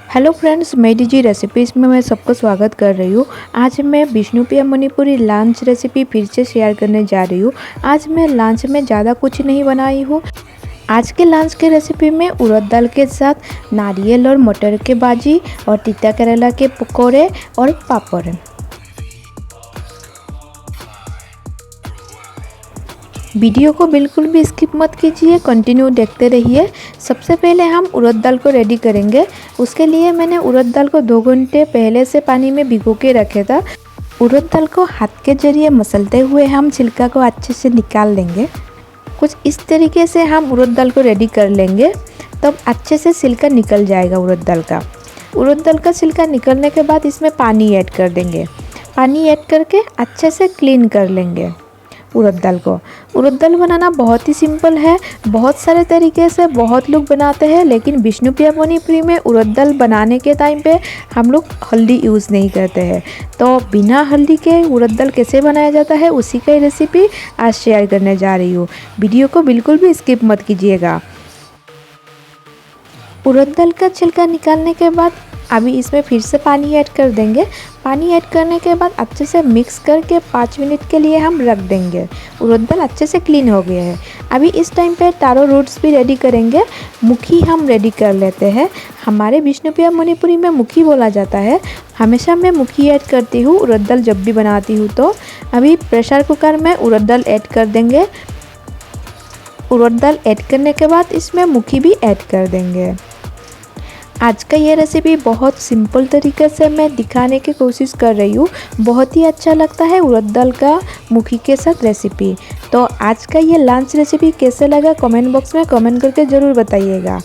Hello friends, मेरी जी recipes में मैं सबको स्वागत कर रही हूँ। आज मैं विष्णुप्रिया मणिपुरी लंच रेसिपी फिर से शेयर करने जा रही हूँ। आज मैं लंच में ज़्यादा कुछ नहीं बनाई हूँ। आज के लंच के रेसिपी में उड़द दाल के साथ नारियल और मटर के भाजी और तीता करेला के पकौड़े और पापड़। वीडियो को बिल्कुल भी स्किप मत कीजिए, कंटिन्यू देखते रहिए। सबसे पहले हम उड़द दाल को रेडी करेंगे। उसके लिए मैंने उड़द दाल को 2 घंटे पहले से पानी में भिगो के रखे था। उड़द दाल को हाथ के जरिए मसलते हुए हम छिलका को अच्छे से निकाल लेंगे। कुछ इस तरीके से हम उड़द दाल को रेडी कर लेंगे, तब अच्छे से छिलका निकल जाएगा उड़द दाल का। उड़द दाल का छिलका निकलने के बाद इसमें पानी ऐड कर देंगे। पानी ऐड करके अच्छे से क्लीन कर लेंगे उड़द दाल को। उड़द दाल बनाना बहुत ही सिंपल है। बहुत सारे तरीके से बहुत लोग बनाते हैं, लेकिन विष्णुप्रिया मणिपुरी में उड़द दाल बनाने के टाइम पे हम लोग हल्दी यूज़ नहीं करते हैं। तो बिना हल्दी के उड़द दाल कैसे बनाया जाता है उसी का रेसिपी आज शेयर करने जा रही हूँ। वीडियो को बिल्कुल भी स्किप मत कीजिएगा। उड़द दाल का छिलका निकालने के बाद अभी इसमें फिर से पानी ऐड कर देंगे। पानी ऐड करने के बाद अच्छे से मिक्स करके 5 मिनट के लिए हम रख देंगे। उड़द दाल अच्छे से क्लीन हो गया है। अभी इस टाइम पे तारो रूट्स भी रेडी करेंगे। मुखी हम रेडी कर लेते हैं। हमारे विष्णुप्रिया मणिपुरी में मुखी बोला जाता है। हमेशा मैं मुखी ऐड करती हूँ उड़द दाल जब भी बनाती हूँ। तो अभी प्रेशर कुकर में उड़द दाल ऐड कर देंगे। उड़द दाल ऐड करने के बाद इसमें मुखी भी ऐड कर देंगे। आज का ये रेसिपी बहुत सिंपल तरीके से मैं दिखाने की कोशिश कर रही हूँ। बहुत ही अच्छा लगता है उड़द दाल का मुखी के साथ रेसिपी। तो आज का ये लंच रेसिपी कैसे लगा कमेंट बॉक्स में कमेंट करके ज़रूर बताइएगा।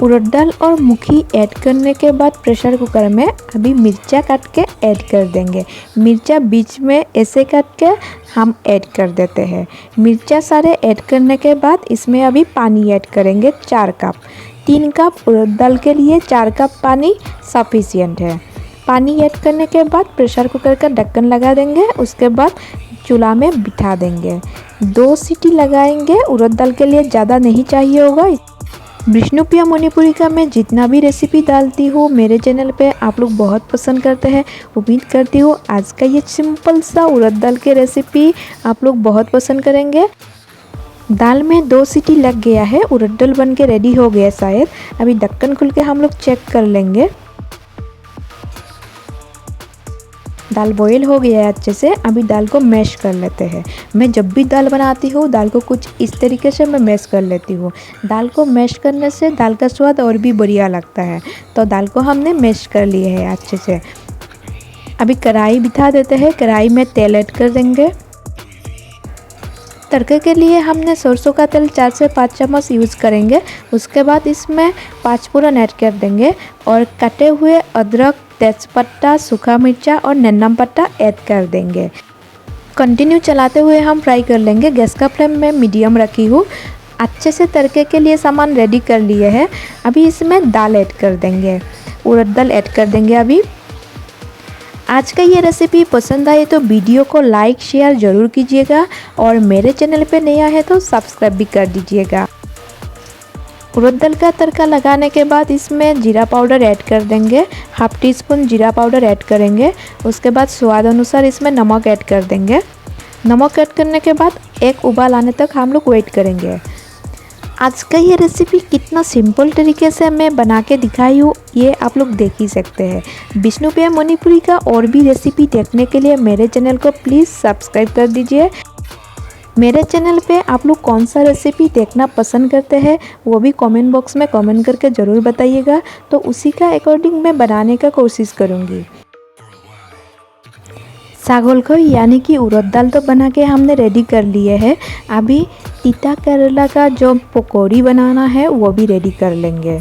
उड़द दाल और मुखी ऐड करने के बाद प्रेशर कुकर में अभी मिर्चा काट के ऐड कर देंगे। मिर्चा बीच में ऐसे काट के हम ऐड कर देते हैं। मिर्चा सारे ऐड करने के बाद इसमें अभी पानी ऐड करेंगे 4 कप। 3 कप उड़द दाल के लिए 4 कप पानी सफिशिएंट है। पानी ऐड करने के बाद प्रेशर कुकर का ढक्कन लगा देंगे। उसके बाद चूल्हा में बिठा देंगे। 2 सीटी लगाएंगे। उड़द दाल के लिए ज़्यादा नहीं चाहिए होगा। विष्णुप्रिया मणिपुरी का मैं जितना भी रेसिपी डालती हूँ मेरे चैनल पे आप लोग बहुत पसंद करते हैं। उम्मीद करती हूँ आज का ये सिंपल सा उड़द दाल की रेसिपी आप लोग बहुत पसंद करेंगे। दाल में 2 सीटी लग गया है। उड़द दाल बन के रेडी हो गया शायद। अभी ढक्कन खुल के हम लोग चेक कर लेंगे। दाल बॉईल हो गया है अच्छे से। अभी दाल को मैश कर लेते हैं। मैं जब भी दाल बनाती हूँ दाल को कुछ इस तरीके से मैं मैश कर लेती हूँ। दाल को मैश करने से दाल का स्वाद और भी बढ़िया लगता है। तो दाल को हमने मैश कर लिए है अच्छे से। अभी कढ़ाई बिठा देते हैं। कढ़ाई में तेल ऐड कर देंगे। तड़के के लिए हमने सरसों का तेल 4 से 5 चम्मच यूज़ करेंगे। उसके बाद इसमें 5 फोरन ऐड कर देंगे और कटे हुए अदरक, तेज़पत्ता, सूखा मिर्चा और नन्ना पत्ता ऐड कर देंगे। कंटिन्यू चलाते हुए हम फ्राई कर लेंगे। गैस का फ्लेम में मीडियम रखी हूँ। अच्छे से तड़के के लिए सामान रेडी कर लिए हैं। अभी इसमें दाल ऐड कर देंगे। उड़द दाल ऐड कर देंगे। अभी आज का ये रेसिपी पसंद आए तो वीडियो को लाइक शेयर ज़रूर कीजिएगा और मेरे चैनल पे नया है तो सब्सक्राइब भी कर दीजिएगा। उड़द दाल का तड़का लगाने के बाद इसमें जीरा पाउडर ऐड कर देंगे। हाफ टी स्पून जीरा पाउडर ऐड करेंगे। उसके बाद स्वाद अनुसार इसमें नमक ऐड कर देंगे। नमक ऐड करने के बाद एक उबाल आने तक हम लोग वेट करेंगे। आज का ये रेसिपी कितना सिंपल तरीके से मैं बना के दिखाई हूँ ये आप लोग देख ही सकते हैं। विष्णुप्रिया मणिपुरी का और भी रेसिपी देखने के लिए मेरे चैनल को प्लीज़ सब्सक्राइब कर दीजिए। मेरे चैनल पे आप लोग कौन सा रेसिपी देखना पसंद करते हैं वो भी कमेंट बॉक्स में कमेंट करके ज़रूर बताइएगा। तो उसी का अकॉर्डिंग मैं बनाने का कोशिश करूँगी। सागोल को यानी कि उड़द दाल तो बना के हमने रेडी कर लिए है। अभी तीता करेला का जो पकौड़ी बनाना है वो भी रेडी कर लेंगे।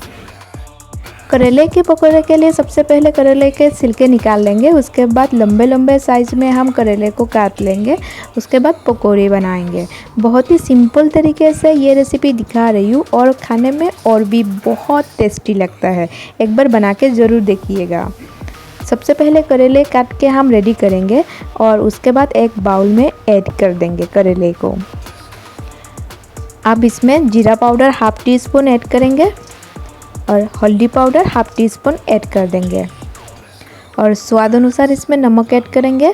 करेले के पकौड़े के लिए सबसे पहले करेले के छिलके निकाल लेंगे। उसके बाद लंबे लंबे साइज़ में हम करेले को काट लेंगे। उसके बाद पकौड़े बनाएंगे। बहुत ही सिंपल तरीके से ये रेसिपी दिखा रही हूँ और खाने में और भी बहुत टेस्टी लगता है। एक बार बना के ज़रूर देखिएगा। सबसे पहले करेले काट के हम रेडी करेंगे और उसके बाद एक बाउल में ऐड कर देंगे करेले को। अब इसमें जीरा powder half tea spoon add करेंगे। और हल्दी powder half tea spoon add कर देंगे और स्वाद अनुसार इसमें नमक ऐड करेंगे।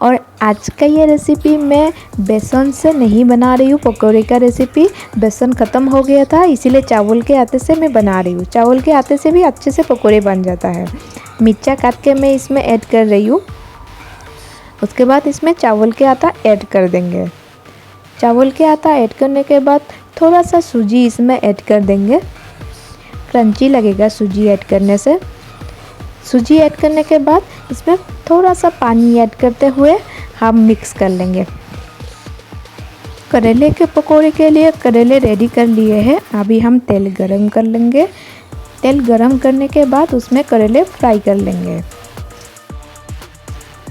और आज का ये रेसिपी मैं बेसन से नहीं बना रही हूँ, पकौड़े का रेसिपी बेसन ख़त्म हो गया था इसीलिए चावल के आटे से मैं बना रही हूँ। चावल के आटे से भी अच्छे से पकौड़े बन जाता है। मिर्चा काट के मैं इसमें ऐड कर रही हूँ। उसके बाद इसमें चावल के आटा ऐड कर देंगे। चावल के आटा ऐड करने के बाद थोड़ा सा सूजी इसमें ऐड कर देंगे, क्रंची लगेगा सूजी ऐड करने से। सूजी ऐड करने के बाद इसमें थोड़ा सा पानी ऐड करते हुए हम मिक्स कर लेंगे। करेले के पकोड़े के लिए करेले रेडी कर लिए हैं। अभी हम तेल गरम कर लेंगे। तेल गरम करने के बाद उसमें करेले फ्राई कर लेंगे।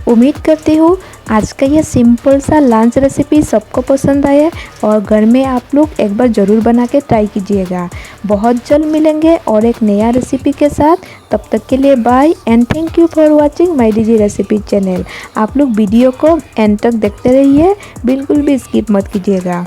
उम्मीद करती हूँ आज का ये सिंपल सा लंच रेसिपी सबको पसंद आया और घर में आप लोग एक बार ज़रूर बना के ट्राई कीजिएगा। बहुत जल्द मिलेंगे और एक नया रेसिपी के साथ। तब तक के लिए bye and thank you for watching my DG recipe channel. आप लोग वीडियो को एंड तक देखते रहिए, बिल्कुल भी स्किप मत कीजिएगा।